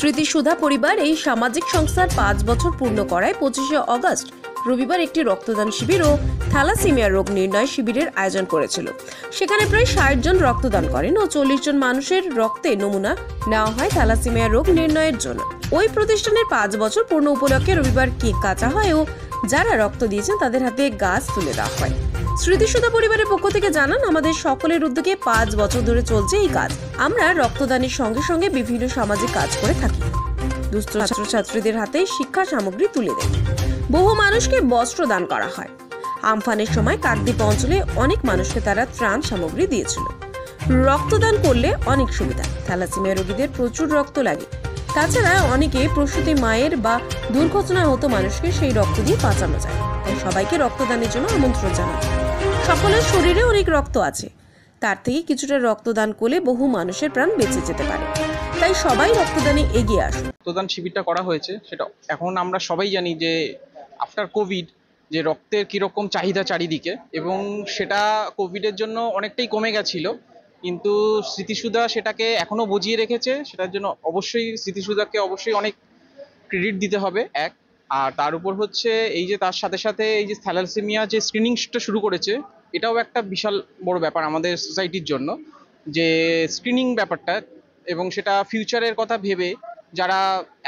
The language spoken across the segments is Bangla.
স্মৃতিসুধা পরিবার এই সামাজিক সংস্থার ৫ বছর পূর্ণ করায় ২৫শে অগস্ট রবিবার একটি রক্তদান শিবির ও থ্যালাসেমিয়া রোগ নির্ণয় শিবিরের আয়োজন করেছিল। সেখানে প্রায় ৬০ জন রক্তদান করেন ও ৪০ জন মানুষের রক্তে নমুনা নেওয়া হয় থ্যালাসেমিয়া রোগ নির্ণয়ের জন্য। ওই প্রতিষ্ঠানের ৫ বছর পূর্ণ উপলক্ষে রবিবার কেক কাটা হয় ও যারা রক্ত দিয়েছেন তাদের হাতে গাছ তুলে দেওয়া হয়। স্মৃতিসুধা পরিবারের পক্ষ থেকে জানান, আমাদের সকলের উদ্যোগে ৫ বছর ধরে চলছে এই কাজ। আমরা রক্তদানের সঙ্গে সঙ্গে বিভিন্ন সামাজিক কাজ করে থাকি। দুস্থ ছাত্রছাত্রীদের হাতে শিক্ষা সামগ্রী তুলে দেয়। বহু মানুষকে বস্ত্র দান করা হয়। আমফানের সময় কাকদ্বীপ অঞ্চলে অনেক মানুষকে তারা ত্রাণ সামগ্রী দিয়েছিল। রক্তদান করলে অনেক সুবিধা। থ্যালাসেমিয়া রোগীদের প্রচুর রক্ত লাগে। তাছাড়া অনেকে প্রসূতি মায়ের বা দুর্ঘটনা হতো মানুষকে সেই রক্ত দিয়ে বাঁচানো যায়। তাই সবাইকে রক্তদানের জন্য আমন্ত্রণ জানায়। সকলের শরীরে অনেক রক্ত আছে, তার থেকে কিছুটা রক্তদান করলে বহু মানুষের প্রাণ বেঁচে যেতে পারে। তাই সবাই রক্তদানে এগিয়ে আসুন। রক্তদান শিবিরটা করা হয়েছে, সেটা এখন আমরা সবাই জানি যে আফটার কোভিড যে রক্তের কীরকম চাহিদা চারিদিকে, এবং সেটা কোভিডের জন্য অনেকটাই কমে গেছিল, কিন্তু স্মৃতিসুধা সেটাকে এখনও বজিয়ে রেখেছে। সেটার জন্য অবশ্যই স্মৃতিসুধাকে অবশ্যই অনেক ক্রেডিট দিতে হবে। এক আর তার উপর হচ্ছে এই যে তার সাথে সাথে এই যে থ্যালাসেমিয়া যে স্ক্রিনিংটা শুরু করেছে, এটাও একটা বিশাল বড় ব্যাপার আমাদের সোসাইটির জন্য, যে স্ক্রিনিং ব্যাপারটা, এবং সেটা ফিউচারের কথা ভেবে যারা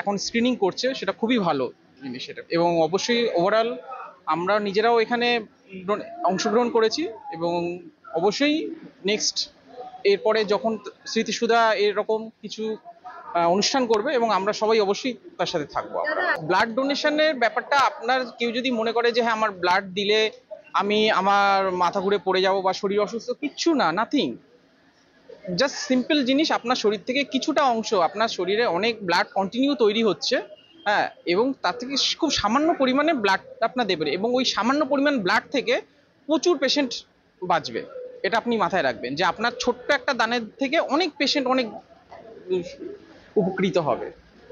এখন স্ক্রিনিং করছে সেটা খুবই ভালো জিনিস এটা। এবং অবশ্যই ওভারঅল আমরা নিজেরাও এখানে অংশগ্রহণ করেছি, এবং অবশ্যই নেক্সট এরপরে যখন স্মৃতিসুধা এরকম কিছু অনুষ্ঠান করবে এবং আমরা সবাই অবশ্যই তার সাথে থাকবো। ব্লাড ডোনেশনের ব্যাপারটা, আপনার কেউ যদি মনে করে যে হ্যাঁ আমার ব্লাড দিলে আমি আমার মাথা ঘুরে পড়ে যাব বা শরীর অসুস্থ, কিচ্ছু না, নাথিং। জাস্ট সিম্পল জিনিস, আপনার শরীর থেকে কিছুটা অংশ, আপনার শরীরে অনেক ব্লাড কন্টিনিউ তৈরি হচ্ছে, হ্যাঁ, এবং তার থেকে খুব সামান্য পরিমাণে ব্লাড আপনার দেবেন, এবং ওই সামান্য পরিমাণ ব্লাড থেকে প্রচুর পেশেন্ট বাঁচবে। এটা আপনি মাথায় রাখবেন যে আপনার ছোট্ট একটা দানের থেকে অনেক পেশেন্ট অনেক উপকৃত হবে।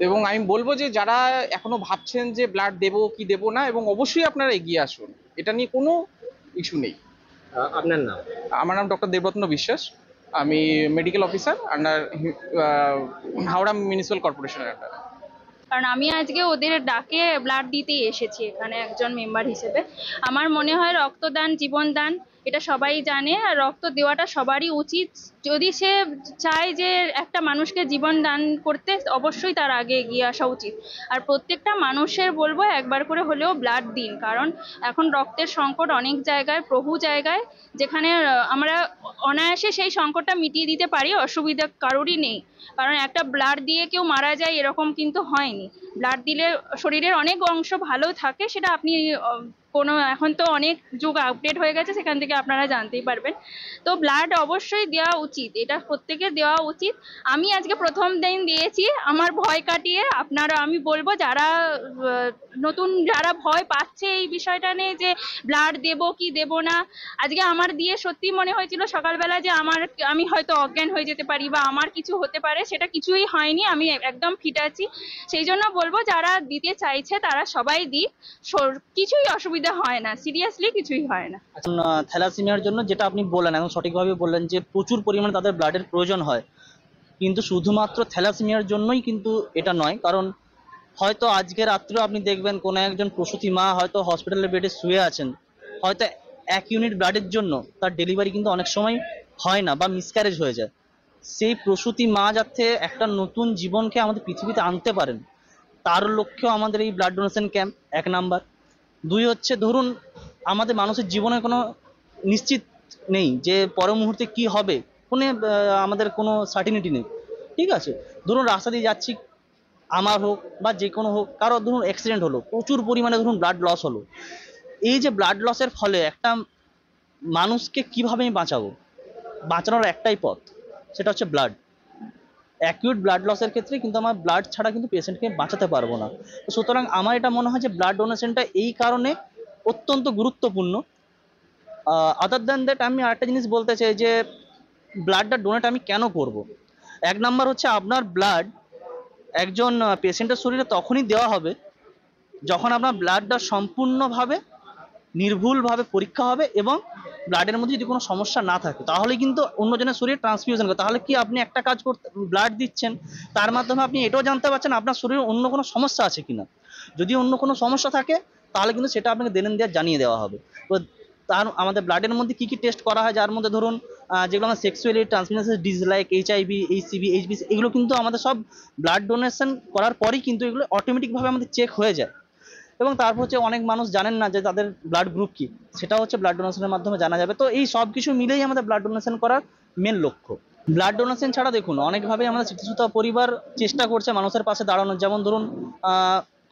এবং আমি বলবো যে যারা এখনো ভাবছেন যে ব্লাড দেবো কি দেবো না, এবং অবশ্যই আপনারা এগিয়ে আসুন, এটা নিয়ে কোনো ইস্যু নেই। আপনার নাম? আমার নাম ডক্টর দেবরত্ন বিশ্বাস। আমি medical officer under Howrah municipal কর্পোরেশনের আন্ডার। কারণ আমি আজকে ওদের ডাকে ব্লাড দিতেই এসেছি এখানে একজন মেম্বার হিসেবে। আমার মনে হয় রক্তদান জীবনদান, এটা সবাই জানে, আর রক্ত দেওয়াটা সবারই উচিত। যদি সে চায় যে একটা মানুষকে জীবন দান করতে, অবশ্যই তার আগে এগিয়ে আসা উচিত। আর প্রত্যেকটা মানুষের বলবো একবার করে হলেও ব্লাড দিন, কারণ এখন রক্তের সংকট অনেক জায়গায়, বহু জায়গায়, যেখানে আমরা অনায়াসে সেই সংকটটা মিটিয়ে দিতে পারি, অসুবিধা কারোরই নেই। কারণ একটা ব্লাড দিয়ে কেউ মারা যায় এরকম কিন্তু হয়নি। ব্লাড দিলে শরীরের অনেক অংশ ভালো থাকে, সেটা আপনি এখন তো অনেক যুগ আপডেট হয়ে গেছে, সেখান থেকে আপনারা জানতেই পারবেন। তো ব্লাড অবশ্যই দেওয়া উচিত, এটা প্রত্যেকের দেওয়া উচিত। আমি আজকে প্রথম দিন দিয়েছি আমার ভয় কাটিয়ে। আপনারা, আমি বলবো যারা নতুন, যারা ভয় পাচ্ছে এই বিষয়টা নিয়ে যে ব্লাড দেবো কি দেবো না, আজকে আমার দিয়ে সত্যি মনে হয়েছিল সকালবেলা যে আমি হয়তো অজ্ঞান হয়ে যেতে পারি বা আমার কিছু হতে পারে, সেটা কিছুই হয়নি, আমি একদম ফিট আছি। সেই জন্য বলবো যারা দিতে চাইছে তারা সবাই দিক, কিছুই অসুবিধা হয় না, সিরিয়াসলি কিছুই হয় না। থ্যালাসেমিয়ার জন্য যেটা আপনি বললেন, এখন সঠিকভাবে বললেন যে প্রচুর পরিমাণে তাদের ব্লাডের প্রয়োজন হয়, কিন্তু শুধুমাত্র থ্যালাসেমিয়ার জন্যই কিন্তু এটা নয়। কারণ হয়তো আজকে রাত্রেও আপনি দেখবেন কোনো একজন প্রসূতি মা হয়তো হসপিটালের বেডে শুয়ে আছেন, হয়তো 1 ইউনিট ব্লাডের জন্য তার ডেলিভারি কিন্তু অনেক সময় হয় না বা মিসক্যারেজ হয়ে যায়। সেই প্রসূতি মা যাতে একটা নতুন জীবনকে আমাদের পৃথিবীতে আনতে পারেন, তার লক্ষ্যেও আমাদের এই ব্লাড ডোনেশন ক্যাম্প 1 নাম্বার। 2 হচ্ছে, ধরুন আমাদের মানুষের জীবনে কোনো নিশ্চিত নেই যে পরের মুহূর্তে কি হবে, আমাদের কোনো সার্টিনিটি নেই, ঠিক আছে? ধরুন রাস্তা দিয়ে যাচ্ছি, আমার হোক বা যে কোনো হোক, কারো ধরুন অ্যাক্সিডেন্ট হলো, প্রচুর পরিমাণে ধরুন ব্লাড লস হলো। এই যে ব্লাড লসের ফলে একটা মানুষকে কিভাবে আমি বাঁচাবো, বাঁচানোর একটাই পথ, সেটা হচ্ছে ব্লাড। অ্যাকিউট ব্লাড লসের ক্ষেত্রে কিন্তু আমার ব্লাড ছাড়া কিন্তু পেশেন্টকে বাঁচাতে পারবো না। সুতরাং আমার এটা মনে হয় যে ব্লাড ডোনেশনটা এই কারণে অত্যন্ত গুরুত্বপূর্ণ। আদার দ্যান দ্যাট আমি আরেকটা জিনিস বলতে চাই যে ব্লাডটা ডোনেট আমি কেন করব। 1 নাম্বার হচ্ছে, আপনার ব্লাড একজন পেশেন্টের শরীরে তখনই দেওয়া হবে যখন আপনার ব্লাডটা সম্পূর্ণভাবে নির্ভুলভাবে পরীক্ষা হবে এবং ব্লাডের মধ্যে যদি কোনো সমস্যা না থাকে তাহলে কিন্তু অন্যজনের শরীরে ট্রান্সফিউশন করে। তাহলে কি আপনি একটা কাজ করতে ব্লাড দিচ্ছেন, তার মাধ্যমে আপনি এটাও জানতে পারছেন আপনার শরীরে অন্য কোনো সমস্যা আছে কিনা। যদি অন্য কোনো সমস্যা থাকে তাহলে কিন্তু সেটা আপনাকে দেন দেওয়া জানিয়ে দেওয়া হবে। তো তার আমাদের ব্লাডের মধ্যে কি কি টেস্ট করা হয়, যার মধ্যে ধরুন যেগুলো আমরা sexually transmitted disease like HIV, HCV, HBC, এগুলো কিন্তু আমাদের সব ব্লাড ডোনেশন করার পরই কিন্তু এগুলো অটোমেটিকভাবে আমাদের চেক হয়ে যায়। এবং তারপর হচ্ছে অনেক মানুষ জানেন না যে তাদের ব্লাড গ্রুপ কি, সেটা হচ্ছে ব্লাড ডোনেশনের মাধ্যমে জানা যাবে। তো এই সব কিছু মিলেই আমাদের ব্লাড ডোনেশন করার মেন লক্ষ্য। ব্লাড ডোনেশন ছাড়া দেখুন অনেকভাবেই আমাদের স্মৃতিসূতা পরিবার চেষ্টা করছে মানুষের পাশে দাঁড়ানোর। যেমন ধরুন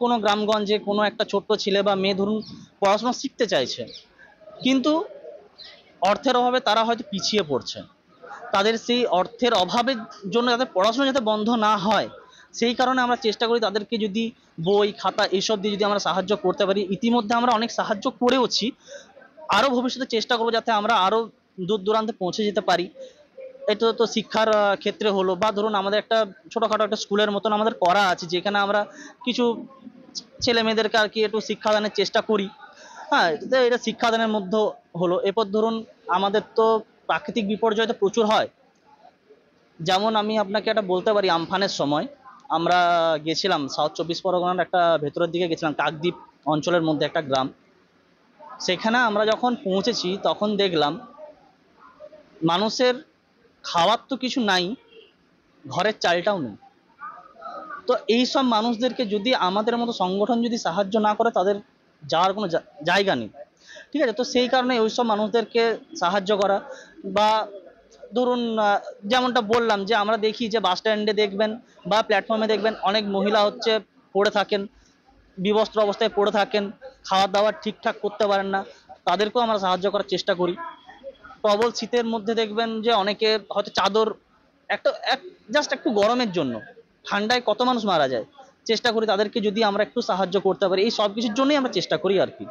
কোনো গ্রামগঞ্জে কোনো একটা ছোট্ট ছেলে বা মেয়ে ধরুন পড়াশোনা শিখতে চাইছে, কিন্তু অর্থের অভাবে তারা হয়তো পিছিয়ে পড়ছে। তাদের সেই অর্থের অভাবের জন্য যাতে পড়াশোনা যাতে বন্ধ না হয়, সেই কারণে আমরা চেষ্টা করি তাদেরকে যদি বই খাতা এইসব দিয়ে যদি আমরা সাহায্য করতে পারি। ইতিমধ্যে আমরা অনেক সাহায্য করেওছি, আরও ভবিষ্যতে চেষ্টা করবো যাতে আমরা আরও দূর দূরান্তে পৌঁছে যেতে পারি। এটা তো শিক্ষার ক্ষেত্রে হলো, বা ধরুন আমাদের একটা ছোটোখাটো একটা স্কুলের মতন আমাদের করা আছে, যেখানে আমরা কিছু ছেলে মেয়েদেরকে আর কি একটু শিক্ষাদানের চেষ্টা করি। হ্যাঁ, তো এটা শিক্ষাদানের মধ্যে হলো। এরপর ধরুন আমাদের তো প্রাকৃতিক বিপর্যয় তো প্রচুর হয়। যেমন আমি আপনাকে একটা বলতে পারি, আমফানের সময় আমরা গেছিলাম সাউথ 24 পরগনার একটা ভেতরের দিকে গেছিলাম, কাকদ্বীপ অঞ্চলের মধ্যে একটা গ্রাম। সেখানে আমরা যখন পৌঁছেছি তখন দেখলাম মানুষের খাওয়ার তো কিছু নাই, ঘরের চালটাও নেই। তো এই সব মানুষদেরকে যদি আমাদের মতো সংগঠন যদি সাহায্য না করে, তাদের যাওয়ার কোনো জায়গা নেই। ঠিক আছে, তো সেই কারণে ওই সব মানুষদেরকে সাহায্য করা। বা ধরুন যেমনটা বললাম যে আমরা দেখি যে বাস স্ট্যান্ডে দেখবেন বা প্ল্যাটফর্মে দেখবেন অনেক মহিলা হচ্ছে পড়ে থাকেন, বিবস্ত্র অবস্থায় পড়ে থাকেন, খাওয়া দাওয়া ঠিকঠাক করতে পারেন না, তাদেরকেও আমরা সাহায্য করার চেষ্টা করি। প্রবল শীতের মধ্যে দেখবেন যে অনেকে হয়তো চাদর একটা জাস্ট একটু গরমের জন্য, ঠান্ডায় কত মানুষ মারা যায়, চেষ্টা করি তাদেরকে যদি আমরা একটু সাহায্য করতে পারি। এই সব কিছুর জন্যই আমরা চেষ্টা করি আর কি।